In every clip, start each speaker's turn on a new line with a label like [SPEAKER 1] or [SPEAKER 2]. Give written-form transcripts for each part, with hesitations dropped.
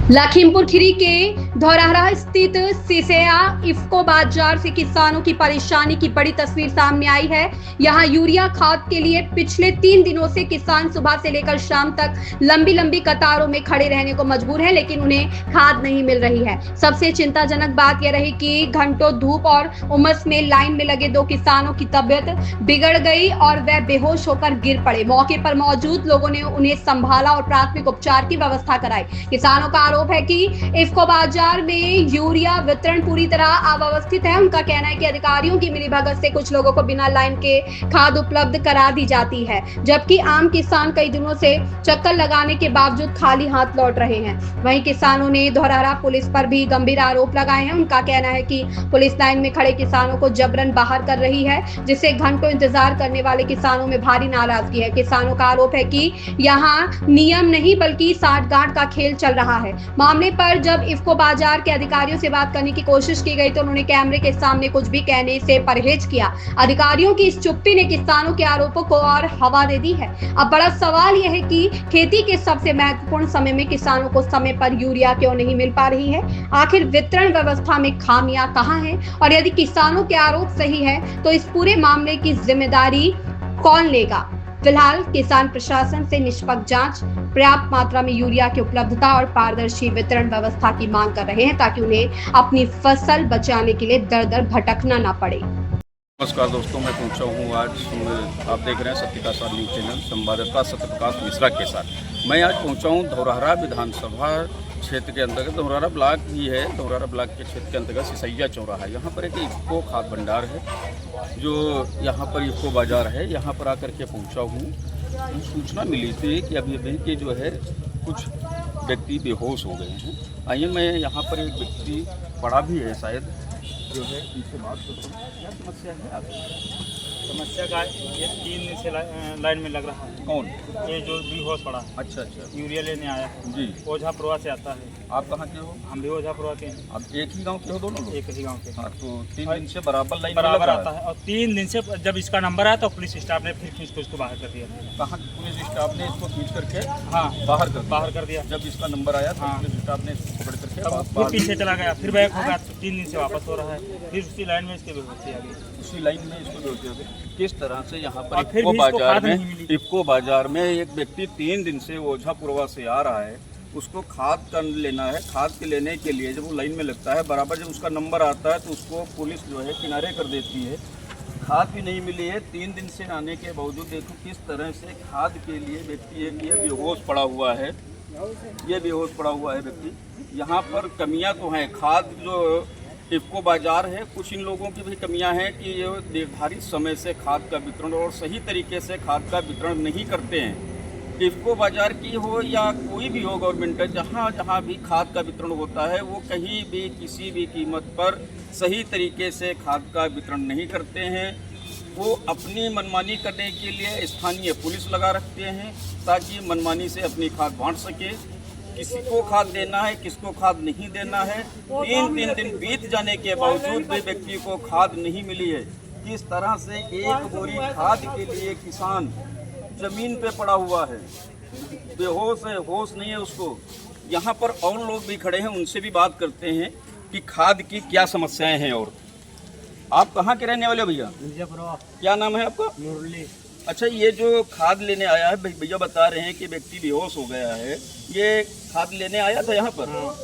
[SPEAKER 1] लखीमपुर खीरी के धौरहरा स्थित सिसेया इफ्को बाजार से किसानों की परेशानी की बड़ी तस्वीर सामने आई है। यहां यूरिया खाद के लिए पिछले 3 दिनों से किसान सुबह से लेकर शाम तक लंबी लंबी कतारों में खड़े रहने को मजबूर है, लेकिन उन्हें खाद नहीं मिल रही है। सबसे चिंताजनक बात यह रही कि घंटों धूप और उमस में लाइन में लगे 2 किसानों की तबीयत बिगड़ गई और वह बेहोश होकर गिर पड़े। मौके पर मौजूद लोगों ने उन्हें संभाला और प्राथमिक उपचार की व्यवस्था कराई। किसानों का आरोप है कि इफ्को बाजार में यूरिया वितरण पूरी तरह अव्यवस्थित है। उनका कहना है कि अधिकारियों की मिलीभगत से कुछ लोगों को बिना लाइन के खाद उपलब्ध करा दी जाती है, जबकि आम किसान कई दिनों से चक्कर लगाने के बावजूद खाली हाथ लौट रहे हैं। वहीं किसानों ने धौरहरा पुलिस पर भी गंभीर आरोप लगाए हैं। उनका कहना है कि पुलिस लाइन में खड़े किसानों को जबरन बाहर कर रही है, जिससे घंटों इंतजार करने वाले किसानों में भारी नाराजगी है। किसानों का आरोप है कि यहाँ नियम नहीं बल्कि साठगांठ का खेल चल रहा है। मामले पर जब इफ्को बाजार के अधिकारियों से बात करने की कोशिश की गई तो उन्होंने कैमरे के सामने कुछ भी कहने से परहेज किया। अधिकारियों की इस चुप्पी ने किसानों के आरोपों को और हवा दे दी है। अब बड़ा सवाल यह है कि खेती के सबसे महत्वपूर्ण समय में किसानों को समय पर यूरिया क्यों नहीं मिल पा रही है? आखिर वितरण व्यवस्था में खामियां कहां हैं? और यदि किसानों के आरोप सही है तो इस पूरे मामले की जिम्मेदारी कौन लेगा? फिलहाल किसान प्रशासन से निष्पक्ष जांच, पर्याप्त मात्रा में यूरिया की उपलब्धता और पारदर्शी वितरण व्यवस्था की मांग कर रहे हैं, ताकि उन्हें अपनी फसल बचाने के लिए दर दर भटकना ना पड़े।
[SPEAKER 2] नमस्कार दोस्तों, मैं पहुंचा हूं आज आप देख रहे हैं सत्य का साथ न्यूज चैनल संवाददाता सत्यप्रकाश मिश्रा के साथ। मैं आज पहुंचा हूं धौरहरा विधानसभा क्षेत्र के अंतर्गत। धौरहरा ब्लॉक भी है। धौरहरा ब्लॉक के क्षेत्र के अंतर्गत सिसैया चौराहा है। यहाँ पर एक इफ्को खाद भंडार है, जो यहाँ पर इफ्को बाजार है। यहाँ पर आकर के पहुँचा हूँ। सूचना मिली थी कि अभी के जो है कुछ व्यक्ति बेहोश हो गए हैं। आइए, मैं यहाँ पर एक व्यक्ति पड़ा भी है शायद, जो है इनसे बात करता हूँ। क्या समस्या है आपकी?
[SPEAKER 3] समस्या का ये 3 दिन से लाइन में लग रहा है।
[SPEAKER 2] कौन?
[SPEAKER 3] ये जो बेहोश पड़ा है।
[SPEAKER 2] अच्छा अच्छा,
[SPEAKER 3] यूरिया लेने आया है
[SPEAKER 2] जी।
[SPEAKER 3] ओझापुरवा से आता है।
[SPEAKER 2] आप कहाँ के हो?
[SPEAKER 3] हम भी ओझापुरवा के हैं।
[SPEAKER 2] आप एक ही गांव के हो दोनों लोग?
[SPEAKER 3] एक ही गांव के।
[SPEAKER 2] हाँ, तो 3 दिन से बराबर लाइन
[SPEAKER 3] बराबर आता है और 3 दिन से जब इसका नंबर आया तो पुलिस स्टाफ ने फिर खींच के उसको बाहर कर दिया।
[SPEAKER 2] कहाँ पुलिस स्टाफ ने इसको खींच करके
[SPEAKER 3] हाँ
[SPEAKER 2] बाहर कर
[SPEAKER 3] दिया।
[SPEAKER 2] जब इसका नंबर आया तो
[SPEAKER 3] हाँ।
[SPEAKER 2] पुलिस स्टाफ ने पकड़ करके
[SPEAKER 3] फिर पीछे चला गया, फिर बैक हो गया। 3 दिन से वापस हो रहा है। फिर उसी लाइन में इसके बेहोशी आ गई।
[SPEAKER 2] उसी लाइन में इसको बेहोशी हो गई। किस तरह से यहाँ पर
[SPEAKER 3] और फिर भी इसको खाद नहीं मिली।
[SPEAKER 2] इफ्को बाजार में एक व्यक्ति 3 दिन से ओझापुरवा से आ रहा है, उसको खाद का लेना है। खाद के लेने के लिए जब वो लाइन में लगता है, बराबर जब उसका नंबर आता है तो उसको पुलिस जो है किनारे कर देती है। खाद भी नहीं मिली है। 3 दिन से आने के बावजूद देखो किस तरह से खाद के लिए व्यक्ति एक ये बेहोश पड़ा हुआ है। ये बेहोश पड़ा हुआ है व्यक्ति। यहाँ पर कमियाँ तो हैं। खाद जो इफ्को बाजार है, कुछ इन लोगों की भी कमियां हैं कि ये निर्धारित समय से खाद का वितरण और सही तरीके से खाद का वितरण नहीं करते हैं। इफ्को बाजार की हो या कोई भी हो गवर्नमेंट, जहाँ भी खाद का वितरण होता है वो कहीं भी किसी भी कीमत पर सही तरीके से खाद का वितरण नहीं करते हैं। वो अपनी मनमानी करने के लिए स्थानीय पुलिस लगा रखते हैं ताकि मनमानी से अपनी खाद बांट सके। किसी को खाद देना है, किसको खाद नहीं देना है। 3 दिन बीत जाने के बावजूद भी व्यक्ति को खाद नहीं मिली है। किस तरह से एक बोरी खाद के लिए किसान जमीन पे पड़ा हुआ है, बेहोश है, होश नहीं है उसको। यहाँ पर और लोग भी खड़े हैं, उनसे भी बात करते हैं कि खाद की क्या समस्याएं हैं। और आप कहाँ के रहने वाले हो भैया? क्या नाम है आपका?
[SPEAKER 3] मुरली।
[SPEAKER 2] अच्छा, ये जो खाद लेने आया है, भैया बता रहे हैं कि व्यक्ति बेहोश हो गया है। ये खाद लेने आया था यहाँ पर?
[SPEAKER 3] हाँ।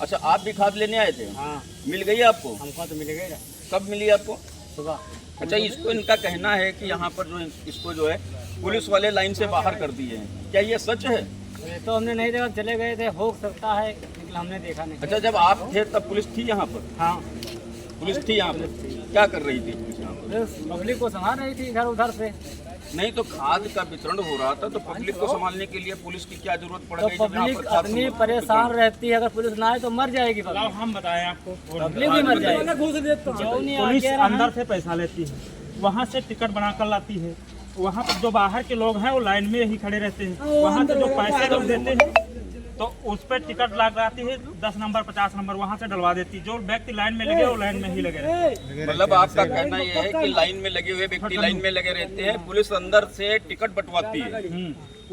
[SPEAKER 2] अच्छा, आप भी खाद लेने आए थे?
[SPEAKER 3] हाँ।
[SPEAKER 2] मिल गई आपको?
[SPEAKER 3] हमको तो मिल गई।
[SPEAKER 2] कब मिली आपको?
[SPEAKER 3] सुबह।
[SPEAKER 2] अच्छा, इसको इनका कहना है कि यहाँ पर जो इसको जो है पुलिस वाले लाइन से बाहर कर दिए हैं। क्या ये सच है?
[SPEAKER 3] ये तो हमने नहीं देखा, चले गए थे। हो सकता है लेकिन हमने देखा नहीं।
[SPEAKER 2] अच्छा, जब आप थे तब पुलिस थी यहाँ पर?
[SPEAKER 3] हाँ,
[SPEAKER 2] पुलिस थी यहाँ पर। क्या कर रही थी पुलिस यहाँ पर?
[SPEAKER 3] पब्लिक को संभाल रही थी इधर उधर से।
[SPEAKER 2] नहीं तो खाद का वितरण हो रहा था, तो पब्लिक को संभालने के लिए पुलिस की क्या जरूरत पड़
[SPEAKER 3] तो
[SPEAKER 2] गई? जब यहाँ
[SPEAKER 3] पब्लिक
[SPEAKER 2] पर खाद
[SPEAKER 3] अपनी परेशान रहती है। अगर पुलिस ना आए तो मर जाएगी पब्लिक।
[SPEAKER 4] हम बताएं आपको,
[SPEAKER 3] पब्लिक भी मर जाएगी।
[SPEAKER 4] पुलिस अंदर से पैसा लेती है, वहाँ से टिकट बना कर लाती है। वहाँ पर जो बाहर के लोग हैं वो लाइन में ही खड़े रहते हैं। वहाँ से जो पैसे लोग देते हैं तो उस पर टिकट लगाती है 10 नंबर 50 नंबर, वहाँ से डलवा देती है। जो व्यक्ति लाइन में लगे वो लाइन में ही लगे रहते हैं।
[SPEAKER 2] मतलब आपका कहना यह है कि लाइन में लगे हुए व्यक्ति लाइन में लगे रहते हैं, पुलिस अंदर से टिकट बंटवाती है।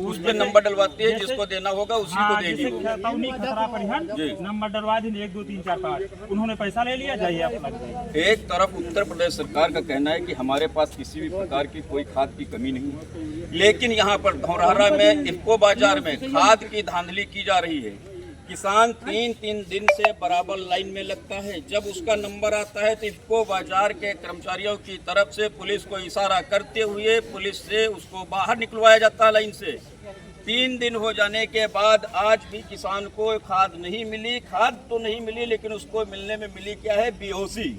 [SPEAKER 2] उस पर नंबर डलवाती है, जिसको देना होगा उसी को देगी वो।
[SPEAKER 4] खतौनी खतरा परिहन
[SPEAKER 2] जी।
[SPEAKER 4] नंबर डलवा दी 1 2 3 4 5 उन्होंने पैसा ले लिया, जाइए आप लग जाइए।
[SPEAKER 2] एक तरफ उत्तर प्रदेश सरकार का कहना है कि हमारे पास किसी भी प्रकार की कोई खाद की कमी नहीं है, लेकिन यहाँ पर धौरहरा में इफ्को बाजार में खाद की धांधली की जा रही है। किसान 3-3 दिन से बराबर लाइन में लगता है। जब उसका नंबर आता है तो इफ्को बाजार के कर्मचारियों की तरफ से पुलिस को इशारा करते हुए पुलिस से उसको बाहर निकलवाया जाता है लाइन से। 3 दिन हो जाने के बाद आज भी किसान को खाद नहीं मिली। खाद तो नहीं मिली, लेकिन उसको मिलने में मिली क्या है, बेहोशी।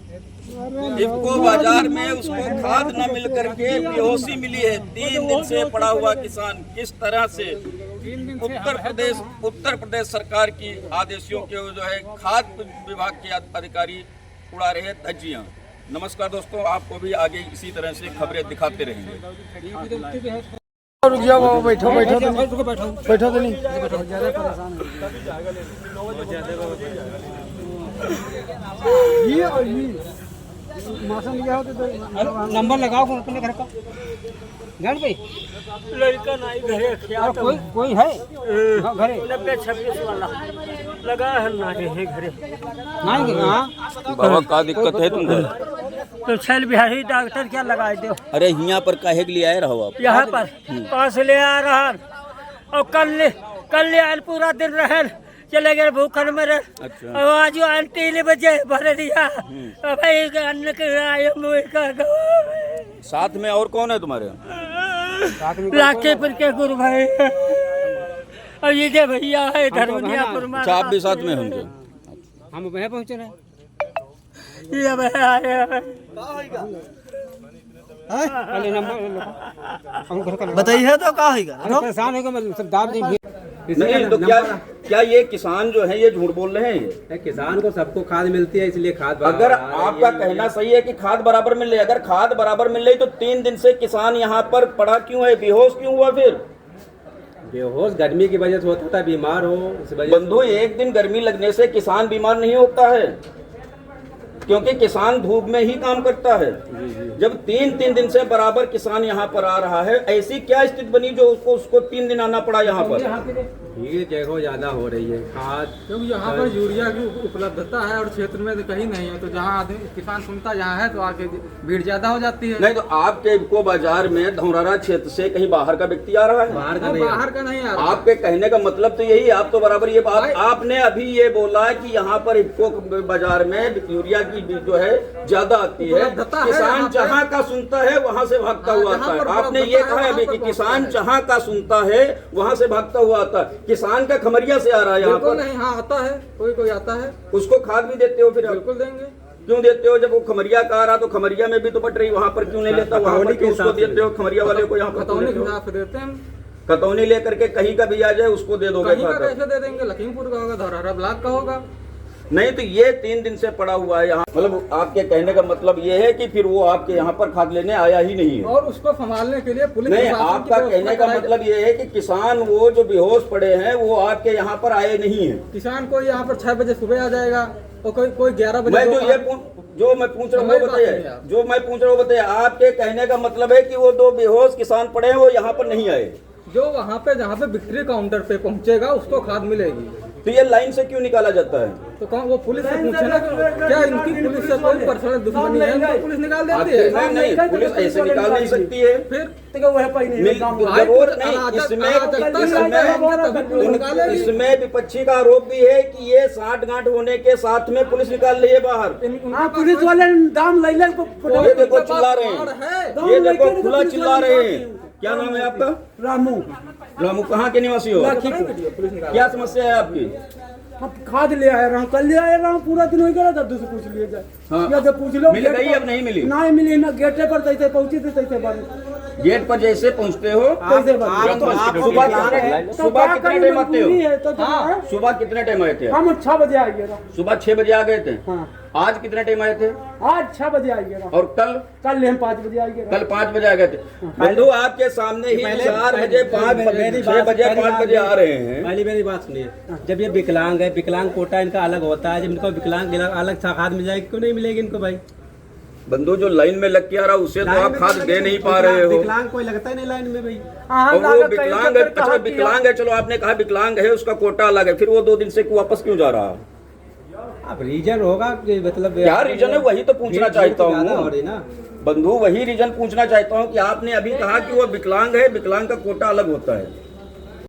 [SPEAKER 2] इफ्को बाजार में उसको खाद न मिल करके बेहोशी मिली है। 3 दिन से पड़ा हुआ किसान किस तरह से उत्तर प्रदेश सरकार की आदेशों के जो है खाद्य विभाग के अधिकारी उड़ा रहे धज्जियां। नमस्कार दोस्तों, आपको भी आगे इसी तरह से खबरें दिखाते रहेंगे।
[SPEAKER 5] रुक जाओ बाबा, बैठो बैठो बैठो तो नहीं ये और ये मौसम क्या होता तो नंबर लगाओ अपने घर का जान भाई।
[SPEAKER 6] लड़का नहीं घरे क्या तो
[SPEAKER 5] कोई है घरे
[SPEAKER 6] 90-26 वाला लगा है नहीं घरे
[SPEAKER 5] नहीं हाँ
[SPEAKER 2] बाबा का दिक्कत है तुमको?
[SPEAKER 6] तो छल बिहारी डॉक्टर क्या लगाए दो
[SPEAKER 2] अरे यहाँ पर काहे के लिए आए रहो आप?
[SPEAKER 6] यहाँ पर पास ले आ रहा और कल ले आयल पूरा दिन रहे, चले गए भूखन में रहे।
[SPEAKER 2] अच्छा।
[SPEAKER 6] और आज 3 बजे भर दिया। भाई अन्न के आए
[SPEAKER 2] साथ में और कौन है तुम्हारे?
[SPEAKER 6] लाखेपुर के गुरु भाई और ये जो भैया है धर्मनियापुर में।
[SPEAKER 2] अच्छा, आप भी साथ में होंगे?
[SPEAKER 5] हम वहाँ पहुँचे रहे
[SPEAKER 6] ये भैया आए हैं।
[SPEAKER 5] बताइए तो क्या होगा, परेशान होगा मतलब सब दाब दी
[SPEAKER 2] नहीं तो क्या ये किसान जो है ये झूठ बोल रहे हैं?
[SPEAKER 5] किसान को सबको खाद मिलती है इसलिए खाद
[SPEAKER 2] अगर आपका कहना सही है कि खाद बराबर मिल रही है, अगर खाद बराबर मिल रही तो 3 दिन से किसान यहाँ पर पड़ा क्यों है, बेहोश क्यों हुआ? फिर
[SPEAKER 5] बेहोश गर्मी की वजह से होता था, बीमार हो इस वजह
[SPEAKER 2] बंधु, एक दिन गर्मी लगने से किसान बीमार नहीं होता है, क्योंकि किसान धूप में ही काम करता है। जब 3 दिन से बराबर किसान यहाँ पर आ रहा है, ऐसी क्या स्थिति बनी जो उसको 3 दिन आना पड़ा यहाँ पर?
[SPEAKER 5] ये जगह ज्यादा हो रही है खाद, क्योंकि यहाँ पर यूरिया की उपलब्धता है और क्षेत्र में तो कहीं नहीं है, तो जहाँ आदमी किसान सुनता यहाँ है तो आके भीड़ ज्यादा हो जाती है।
[SPEAKER 2] नहीं तो आपके इफ्को बाजार में धौरहरा क्षेत्र से कहीं बाहर का व्यक्ति आ रहा है?
[SPEAKER 5] बाहर का नहीं आ रहा।
[SPEAKER 2] आपके कहने का मतलब तो यही, आप तो बराबर ये बात आपने अभी ये बोला कि यहाँ पर इफ्को बाजार में यूरिया की जो है ज्यादा आती है। किसान जहाँ का सुनता है वहाँ से भागता हुआ आता है। आपने ये कहा अभी कि किसान जहाँ का सुनता है वहाँ से भागता हुआ आता है। किसान का खमरिया से आ रहा है यहाँ पर?
[SPEAKER 5] नहीं, हाँ आता है, कोई आता है।
[SPEAKER 2] उसको खाद भी देते हो? फिर
[SPEAKER 5] बिल्कुल देंगे।
[SPEAKER 2] क्यों देते हो? जब वो खमरिया का आ रहा तो खमरिया में भी तो बट रही, वहाँ पर क्यों नहीं लेता? वहाँ पर क्यों उसको देते हो? खमरिया वाले को यहाँ पर
[SPEAKER 5] देते हैं।
[SPEAKER 2] खतौनी लेकर के कहीं का भी आ जाए उसको दे दोगे?
[SPEAKER 5] कैसे दे देंगे? लखीमपुर का होगा, धौरहरा ब्लॉक का होगा।
[SPEAKER 2] नहीं तो ये 3 दिन से पड़ा हुआ है यहाँ, मतलब आपके कहने का मतलब ये है कि फिर वो आपके यहाँ पर खाद लेने आया ही नहीं है
[SPEAKER 5] और उसको संभालने के लिए पुलिस
[SPEAKER 2] नहीं। आपका कहने का मतलब ये है कि किसान वो जो बेहोश पड़े हैं वो आपके यहाँ पर आए नहीं है।
[SPEAKER 5] किसान को यहाँ पर 6 बजे सुबह आ जाएगा और कोई 11 बजे।
[SPEAKER 2] मैं जो मैं पूछ रहा हूँ वो बताइए, आपके कहने का मतलब है कि वो 2 बेहोश किसान पड़े हैं वो यहाँ पर नहीं आए?
[SPEAKER 5] जो वहाँ पे जहाँ पे बिक्री काउंटर पे पहुँचेगा उसको खाद मिलेगी।
[SPEAKER 2] तो ये लाइन से क्यों निकाला जाता है?
[SPEAKER 5] तो कौन वो पुलिस से पूछे ना, क्या इनकी पुलिस से कोई पर्सनल दुश्मनी है? तो पुलिस निकाल देती है।
[SPEAKER 2] नहीं, पुलिस ऐसे निकाल नहीं सकती है।
[SPEAKER 5] फिर
[SPEAKER 2] इसमें विपक्षी का आरोप भी है कि ये साठ गांठ होने के साथ में पुलिस निकाल रही है बाहर।
[SPEAKER 5] पुलिस वाले दाम ले
[SPEAKER 2] ये देखो चिल्ला रहे हैं, ये देखो खुला चिल्ला रहे हैं। क्या नाम है आपका? रामू कहाँ के निवासी हो? क्या समस्या है आपकी?
[SPEAKER 5] खाद ले आया रहा हूँ, कल ले आया रहा हूँ, पूरा दिन हो गया था, दूसरे पूछ लिए जाए।
[SPEAKER 2] हाँ।
[SPEAKER 5] या जब पूछ लो
[SPEAKER 2] मिल गई? अब नहीं मिली?
[SPEAKER 5] नहीं मिली ना, गेटे पर तैसे पहुंची थी तैसे बंद।
[SPEAKER 2] गेट पर जैसे पहुंचते हो सुबह कितने टाइम आते हो? सुबह कितने टाइम आए थे?
[SPEAKER 5] हम 6 बजे आ गए।
[SPEAKER 2] सुबह 6 बजे आ गए थे।
[SPEAKER 5] हाँ।
[SPEAKER 2] आज कितने टाइम आए थे?
[SPEAKER 5] आज 6 बजे आ गए।
[SPEAKER 2] और कल
[SPEAKER 5] हम 5 बजे आ गए।
[SPEAKER 2] कल 5 बजे आ गए थे। बंधु आपके सामने ही 4 बजे 5 बजे 6 बजे 5 बजे आ रहे हैं।
[SPEAKER 7] पहली मेरी बात सुनिए, जब ये विकलांग है, विकलांग कोटा इनका अलग होता है, जब इनको विकलांग अलग खाद मिल जाएगी, क्यों नहीं मिलेगी इनको भाई?
[SPEAKER 2] बंधु जो लाइन में लग के आ रहा है उससे तो आप खाद दे नहीं पा रहे हो।
[SPEAKER 7] विकलांग कोई लगता ही नहीं लाइन में भाई।
[SPEAKER 2] और वो विकलांग है, अच्छा विकलांग है, चलो आपने कहा विकलांग है, उसका कोटा अलग है, फिर वो 2 दिन से वापस क्यों जा रहा है?
[SPEAKER 7] अब रीजन होगा कि मतलब
[SPEAKER 2] क्या रीजन है वही तो पूछना चाहता हूँ
[SPEAKER 7] ना
[SPEAKER 2] बंधु, वही रीजन पूछना चाहता हूँ कि आपने अभी कहा कि वो विकलांग है, विकलांग का कोटा अलग होता है।